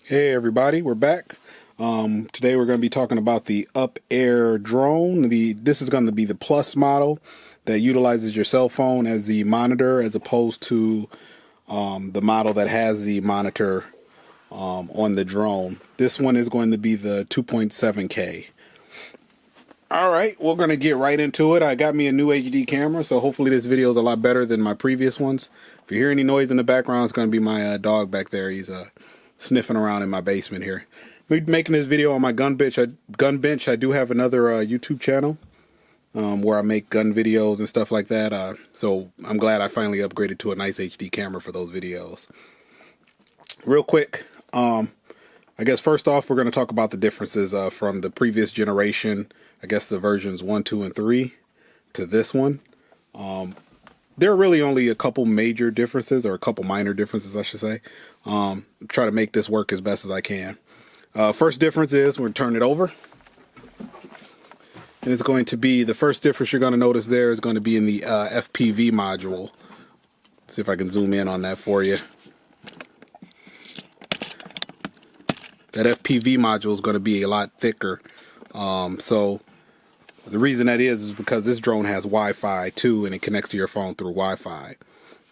Hey everybody, we're back. Today we're going to be talking about the UpAir drone. This is going to be the Plus model that utilizes your cell phone as the monitor, as opposed to the model that has the monitor on the drone. This one is going to be the 2.7K. All right, we're going to get right into it. I got me a new HD camera, so hopefully this video is a lot better than my previous ones. If you hear any noise in the background, it's going to be my dog back there. He's sniffing around in my basement here. I'm making this video on my gun bench. I do have another YouTube channel where I make gun videos and stuff like that. So I'm glad I finally upgraded to a nice HD camera for those videos. Real quick, I guess first off, we're going to talk about the differences from the previous generation. I guess the versions 1, 2, and 3 to this one. There are really only a couple major differences, or a couple minor differences, I should say. Try to make this work as best as I can. First difference is we're going to turn it over. And it's going to be, the first difference you're going to notice there is going to be in the FPV module. Let's see if I can zoom in on that for you. That FPV module is going to be a lot thicker. So the reason that is because this drone has Wi-Fi too, and it connects to your phone through Wi-Fi,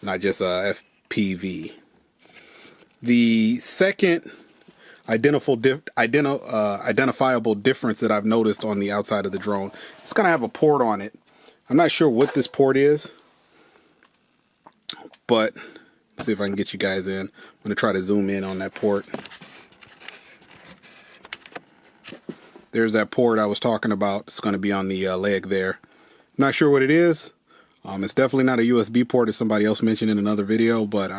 not just FPV. The second identifiable difference that I've noticed on the outside of the drone, it's going to have a port on it. I'm not sure what this port is, but let's see if I can get you guys in. I'm going to try to zoom in on that port. There's that port I was talking about. It's going to be on the leg there. Not sure what it is. It's definitely not a USB port, as somebody else mentioned in another video, but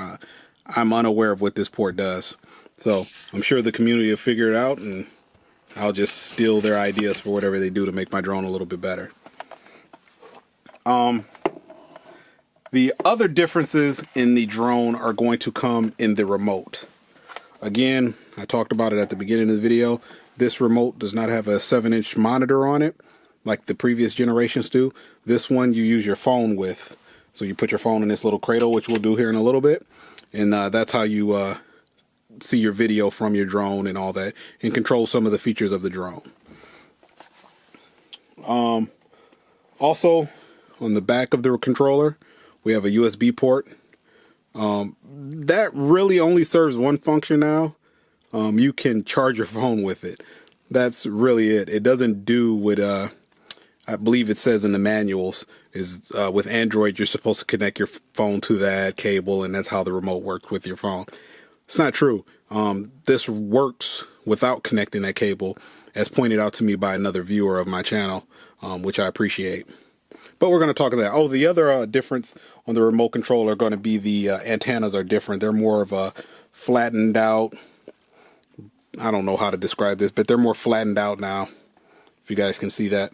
I'm unaware of what this port does. So I'm sure the community will figure it out, and I'll just steal their ideas for whatever they do to make my drone a little bit better. The other differences in the drone are going to come in the remote. Again, I talked about it at the beginning of the video. This remote does not have a 7-inch monitor on it like the previous generations do. This one you use your phone with. So you put your phone in this little cradle, which we'll do here in a little bit. And that's how you see your video from your drone and all that, and control some of the features of the drone. Also, on the back of the controller, we have a USB port. That really only serves one function now. You can charge your phone with it. That's really it. It doesn't do what I believe it says in the manuals is with Android, you're supposed to connect your phone to that cable, and that's how the remote works with your phone. It's not true. This works without connecting that cable, as pointed out to me by another viewer of my channel, which I appreciate. But we're going to talk about that. Oh, the other difference on the remote control are going to be the antennas are different. They're more of a flattened out. I don't know how to describe this, but they're more flattened out now. If you guys can see that.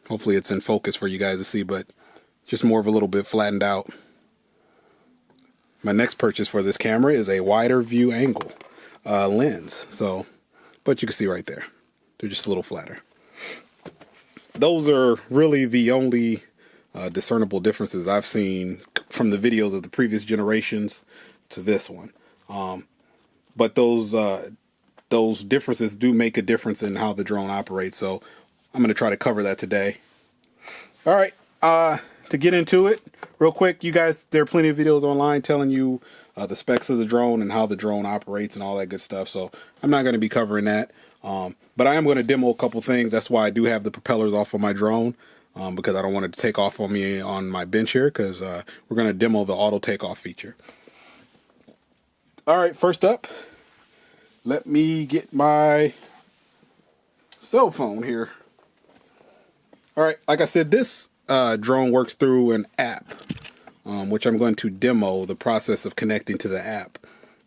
Hopefully it's in focus for you guys to see, but just more of a little bit flattened out. My next purchase for this camera is a wider view angle lens. But you can see right there. They're just a little flatter. Those are really the only discernible differences I've seen from the videos of the previous generations to this one. But those differences do make a difference in how the drone operates. So I'm going to try to cover that today. All right. To get into it real quick, you guys, there are plenty of videos online telling you the specs of the drone and how the drone operates and all that good stuff. So I'm not going to be covering that. But I am going to demo a couple things. That's why I do have the propellers off of my drone, because I don't want it to take off on me on my bench here, because we're going to demo the auto takeoff feature. All right, first up, let me get my cell phone here. All right, like I said, this drone works through an app, which I'm going to demo the process of connecting to the app.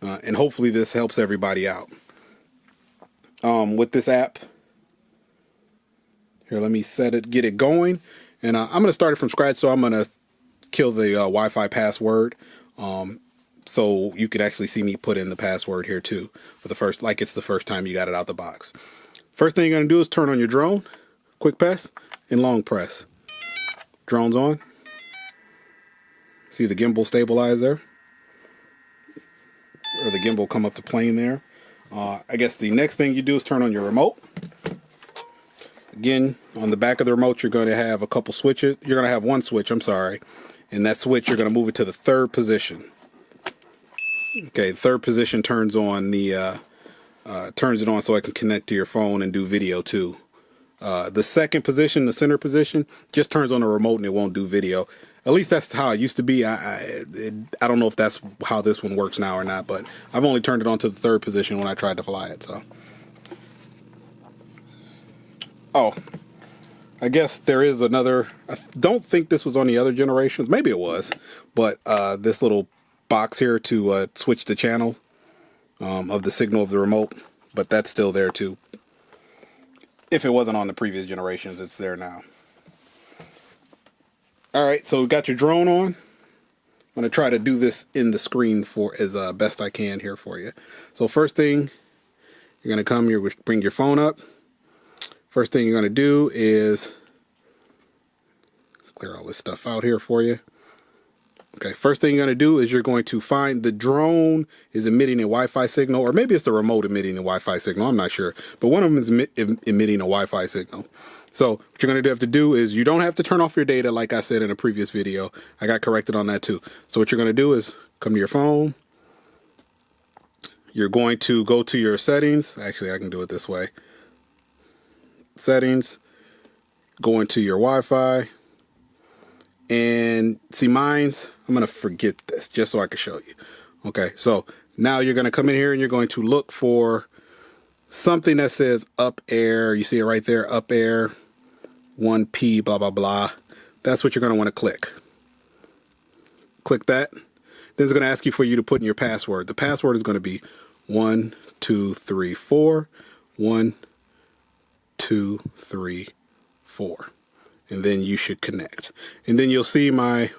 And hopefully this helps everybody out. With this app, here, let me get it going. And I'm going to start it from scratch, so I'm going to kill the Wi-Fi password. So you could actually see me put in the password here too, for the first, like it's the first time you got it out the box. First thing you're going to do is turn on your drone, quick press, and long press. Drone's on. See the gimbal stabilizer. or the gimbal will come up to plane there. I guess the next thing you do is turn on your remote. Again, on the back of the remote, you're going to have a couple switches. You're going to have one switch, I'm sorry. And that switch, you're going to move it to the third position. Okay, third position turns on the turns it on so I can connect to your phone and do video too. The second position, the center position, just turns on the remote and it won't do video. At least that's how it used to be. I don't know if that's how this one works now or not, but I've only turned it on to the third position when I tried to fly it. So, oh, I guess there is another. I don't think this was on the other generations. Maybe it was, but this little box here to switch the channel of the signal of the remote, but that's still there too. If it wasn't on the previous generations, it's there now. All right, so we got your drone on. I'm going to try to do this in the screen for as best I can here for you. So first thing, you're going to come here, bring your phone up. First thing you're going to do is clear all this stuff out here for you. Okay, first thing you're going to do is you're going to find the drone is emitting a Wi-Fi signal, or maybe it's the remote emitting a Wi-Fi signal. I'm not sure, but one of them is emitting a Wi-Fi signal. So what you're going to have to do is you don't have to turn off your data like I said in a previous video. I got corrected on that too. So what you're going to do is come to your phone. You're going to go to your settings. Actually, I can do it this way. Settings. Go into your Wi-Fi. And see mine's, I'm going to forget this just so I can show you. Okay, so now you're going to come in here and you're going to look for something that says UpAir. You see it right there, UpAir 1P, blah, blah, blah. That's what you're going to want to click. Click that. Then it's going to ask you for you to put in your password. The password is going to be 1, 2, 3, 4. 1, 2, 3, 4. And then you should connect. And then you'll see it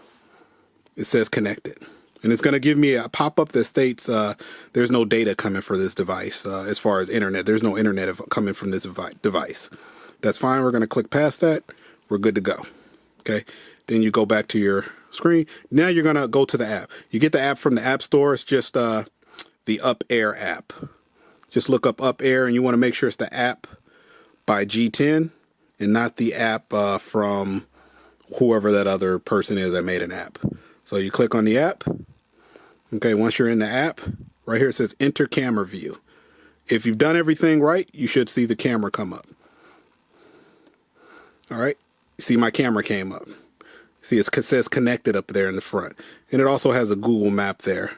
says connected. And it's going to give me a pop-up that states there's no data coming for this device as far as internet. There's no internet coming from this device. That's fine. We're going to click past that. We're good to go. Okay. Then you go back to your screen. Now you're going to go to the app. You get the app from the App Store. It's just the UpAir app. Just look up UpAir and you want to make sure it's the app by G10. And not the app from whoever that other person is that made an app. So you click on the app. Okay, once you're in the app, right here it says enter camera view. If you've done everything right, you should see the camera come up. All right, see my camera came up. See it says connected up there in the front. And it also has a Google map there.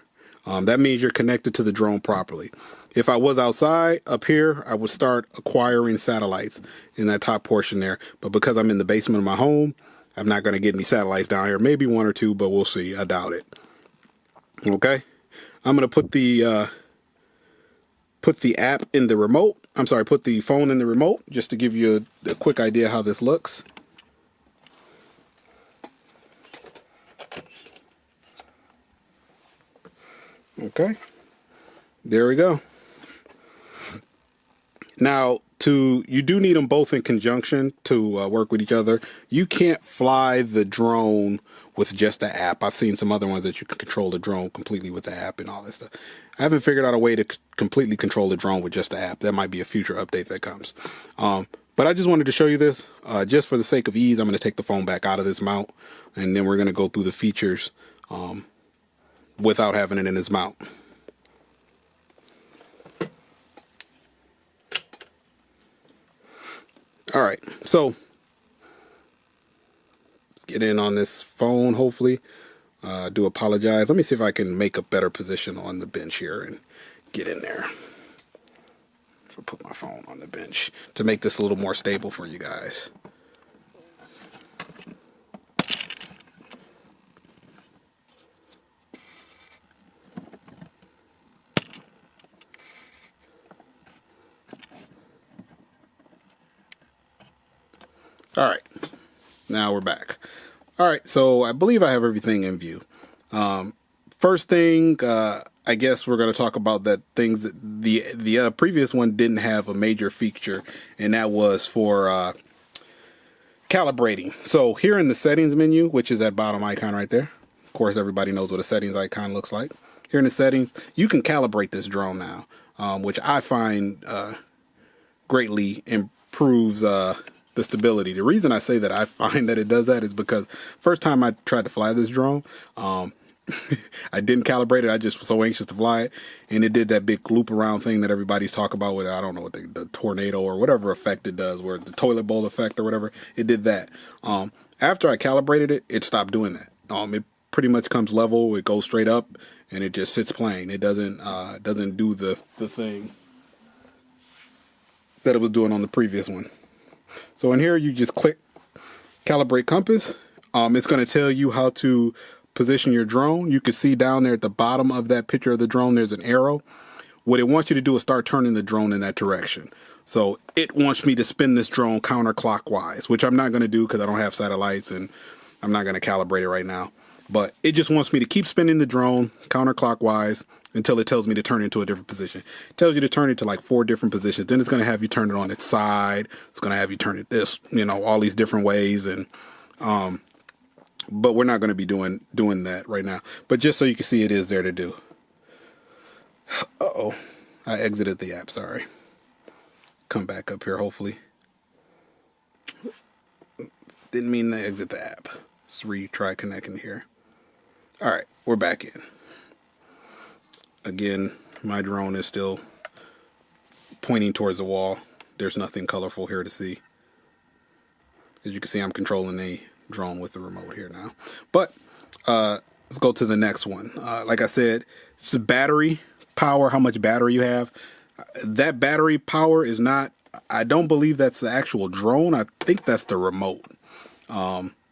That means you're connected to the drone properly. If I was outside up here, I would start acquiring satellites in that top portion there. But because I'm in the basement of my home, I'm not going to get any satellites down here. Maybe one or two, but we'll see. I doubt it. Okay. I'm going to put the app in the remote. I'm sorry, put the phone in the remote just to give you a quick idea how this looks. Okay. There we go. Now, you do need them both in conjunction to work with each other. You can't fly the drone with just the app. I've seen some other ones that you can control the drone completely with the app and all that stuff. I haven't figured out a way to completely control the drone with just the app. That might be a future update that comes. But I just wanted to show you this. Just for the sake of ease, I'm going to take the phone back out of this mount, and then we're going to go through the features without having it in this mount. All right, so let's get in on this phone, hopefully. I do apologize. Let me see if I can make a better position on the bench here and get in there. So put my phone on the bench to make this a little more stable for you guys. All right, now we're back. All right, so I believe I have everything in view. First thing, I guess we're going to talk about that things that the previous one didn't have a major feature, and that was for calibrating. So here in the settings menu, which is that bottom icon right there, of course everybody knows what a settings icon looks like. here in the settings, you can calibrate this drone now, which I find greatly improves the stability. The reason I say that I find that it does that is because first time I tried to fly this drone, I didn't calibrate it. I just was so anxious to fly it, and it did that big loop around thing that everybody's talking about with, I don't know what the tornado or whatever effect it does, where the toilet bowl effect or whatever. It did that. After I calibrated it, it stopped doing that. It pretty much comes level. It goes straight up, and it just sits plain. It doesn't do the thing that it was doing on the previous one. So in here, you just click calibrate compass. It's going to tell you how to position your drone. You can see down there at the bottom of that picture of the drone, there's an arrow. What it wants you to do is start turning the drone in that direction. So it wants me to spin this drone counterclockwise, which I'm not going to do because I don't have satellites and I'm not going to calibrate it right now. But it just wants me to keep spinning the drone counterclockwise until it tells me to turn it into a different position. It tells you to turn it to like 4 different positions. Then it's going to have you turn it on its side. It's going to have you turn it this, all these different ways. And but we're not going to be doing that right now. But just so you can see, it is there to do. Uh-oh. I exited the app, sorry. Come back up here, hopefully. Didn't mean to exit the app. Let's retry connecting here. All right, we're back in. Again, my drone is still pointing towards the wall. There's nothing colorful here to see. As you can see, I'm controlling the drone with the remote here now. But let's go to the next one. Like I said, it's the battery power, how much battery you have. That battery power is not, I don't believe that's the actual drone. I think that's the remote.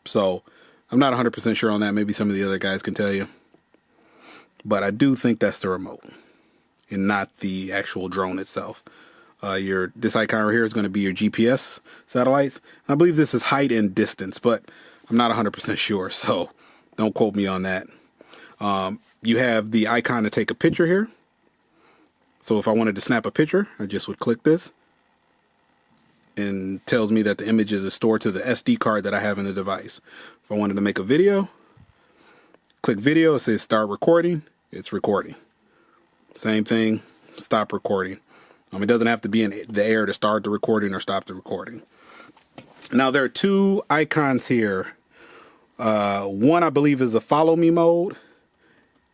So I'm not 100% sure on that. Maybe some of the other guys can tell you. But I do think that's the remote and not the actual drone itself. This icon right here is going to be your GPS satellites. I believe this is height and distance, but I'm not 100% sure, so don't quote me on that. You have the icon to take a picture here. So if I wanted to snap a picture, I just would click this and tells me that the image is stored to the SD card that I have in the device. If I wanted to make a video, click video, it says start recording, it's recording. Same thing, stop recording. It doesn't have to be in the air to start the recording or stop the recording. Now there are 2 icons here. One I believe is the follow me mode,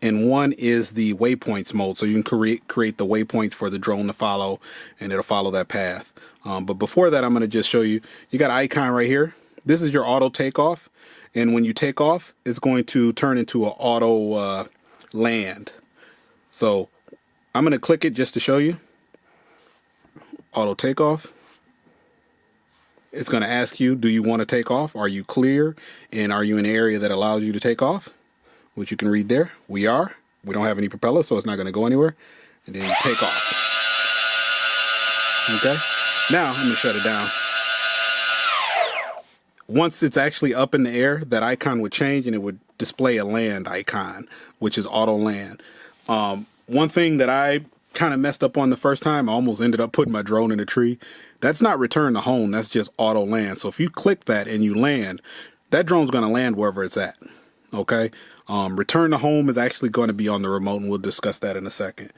and one is the waypoints mode. So you can create the waypoints for the drone to follow, and it'll follow that path. But before that, I'm going to just show you. You got an icon right here. This is your auto takeoff, and when you take off, it's going to turn into an auto land. So I'm going to click it just to show you. Auto takeoff. It's going to ask you, do you want to take off? Are you clear? And are you in an area that allows you to take off? Which you can read there. We are. We don't have any propeller, so it's not going to go anywhere. And then take off. Okay. Now I'm going to shut it down. Once it's actually up in the air, that icon would change and it would display a land icon, which is auto land. One thing that I kind of messed up on the first time, I almost ended up putting my drone in a tree. That's not return to home. That's just auto land. So if you click that and you land, that drone's going to land wherever it's at. Okay. Return to home is actually going to be on the remote, and we'll discuss that in a second.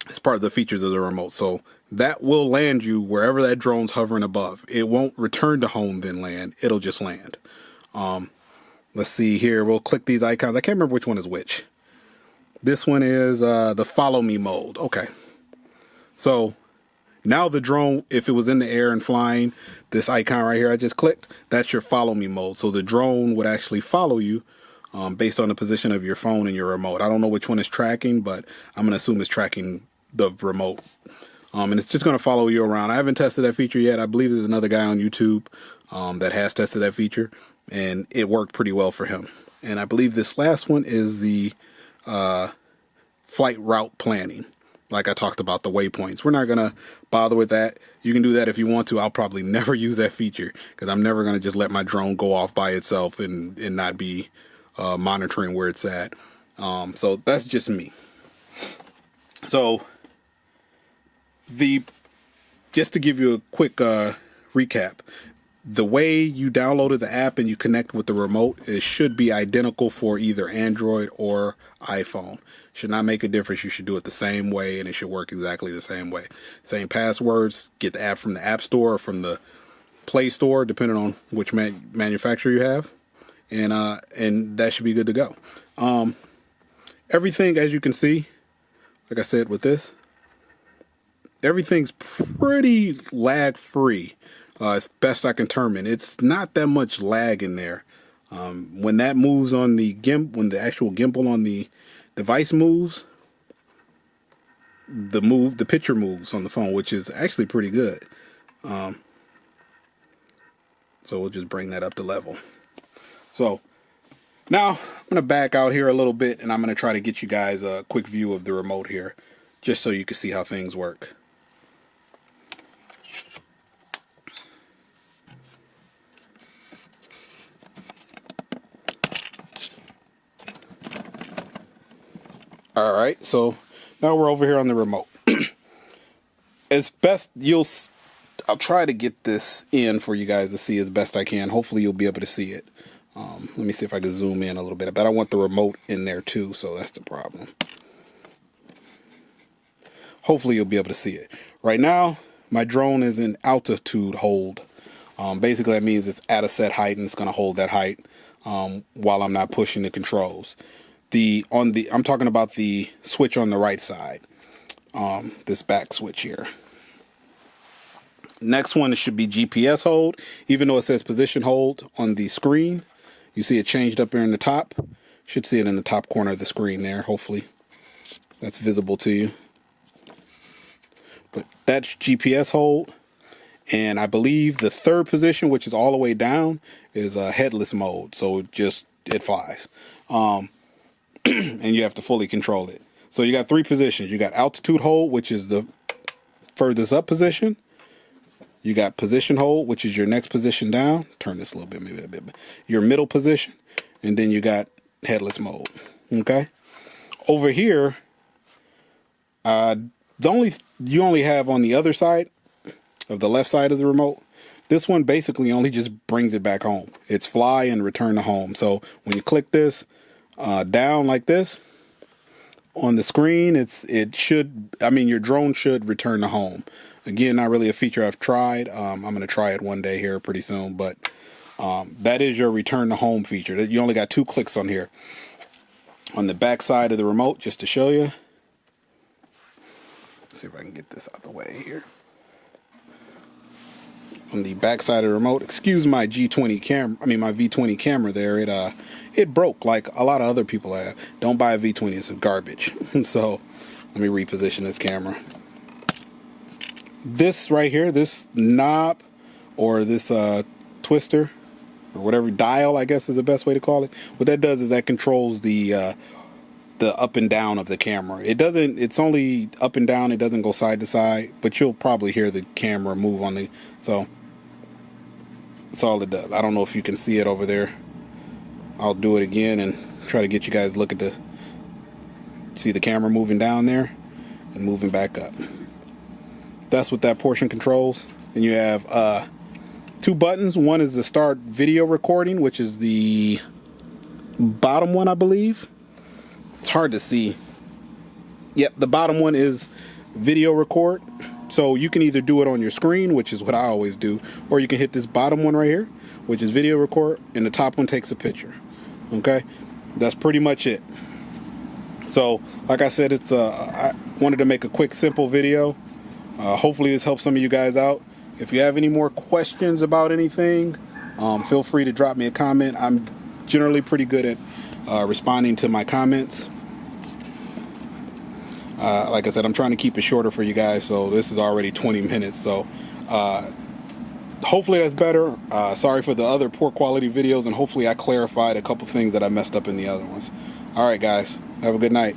It's part of the features of the remote. So that will land you wherever that drone's hovering above. It won't return to home then land. It'll just land. Let's see here. We'll click these icons. I can't remember which one is which. This one is the follow me mode. Okay. So now the drone, if it was in the air and flying, this icon right here I just clicked, that's your follow me mode. So the drone would actually follow you based on the position of your phone and your remote. I don't know which one is tracking, but I'm going to assume it's tracking the remote. And it's just going to follow you around. I haven't tested that feature yet. I believe there's another guy on YouTube that has tested that feature, and it worked pretty well for him. And I believe this last one is the flight route planning. Like I talked about, the waypoints. We're not going to bother with that. You can do that if you want to. I'll probably never use that feature because I'm never going to just let my drone go off by itself and not be monitoring where it's at. So that's just me. So just to give you a quick recap, The way you downloaded the app and you connect with the remote, it should be identical for either Android or iPhone. Should not make a difference. You should do it the same way and it should work exactly the same way. Same passwords. Get the app from the App Store or from the Play Store, depending on which manufacturer you have. And that should be good to go. Everything, as you can see, like I said with this, everything's pretty lag free. As best I can determine, it's not that much lag in there. When that moves on the when the actual gimbal on the device moves, the picture moves on the phone, which is actually pretty good. So we'll just bring that up to level. So now I'm gonna back out here a little bit, and I'm gonna try to get you guys a quick view of the remote here, just so you can see how things work. All right, so now we're over here on the remote. As best I'll try to get this in for you guys to see as best I can. Hopefully you'll be able to see it. Let me see if I can zoom in a little bit, but I want the remote in there too, so that's the problem. Hopefully you'll be able to see it. Right now, my drone is in altitude hold. Basically that means it's at a set height and it's going to hold that height while I'm not pushing the controls. I'm talking about the switch on the right side, this back switch here. Next one should be GPS hold. Even though it says position hold on the screen, you see it changed up here in the top. Should see it in the top corner of the screen there. Hopefully that's visible to you. But that's GPS hold. And I believe the third position, which is all the way down, is headless mode. So it flies. And you have to fully control it. So you got three positions. You got altitude hold, which is the furthest up position. You got position hold, which is your next position down. Turn this a little bit, maybe a bit. Your middle position. And then you got headless mode. Okay. Over here, you only have on the other side of the left side of the remote. This one basically only just brings it back home. It's fly and return to home. So when you click this down like this on the screen, your drone should return to home. Again, not really a feature I've tried. I'm going to try it one day here pretty soon, but that is your return to home feature. You only got 2 clicks on here. On the back side of the remote, just to show you. Let's see if I can get this out the way here. On the back side of the remote, excuse my G20 camera, my V20 camera there, it broke like a lot of other people have. Don't buy a V20, it's garbage. So let me reposition this camera. This right here, this knob or this twister or whatever, dial I guess is the best way to call it. What that does is that controls the up and down of the camera. It's only up and down, it doesn't go side to side, but you'll probably hear the camera move on so that's all it does. I don't know if you can see it over there. I'll do it again and try to get you guys to see the camera moving down there and moving back up. That's what that portion controls. And you have 2 buttons. One is the start video recording, which is the bottom one, I believe. It's hard to see. Yep, the bottom one is video record. So you can either do it on your screen, which is what I always do, or you can hit this bottom one right here, which is video record, and the top one takes a picture. Okay? That's pretty much it. So, like I said, I wanted to make a quick, simple video. Hopefully this helps some of you guys out. If you have any more questions about anything, feel free to drop me a comment. I'm generally pretty good at responding to my comments. Like I said, I'm trying to keep it shorter for you guys, so this is already 20 minutes. So hopefully that's better. Sorry for the other poor quality videos, and hopefully I clarified a couple things that I messed up in the other ones. All right, guys, have a good night.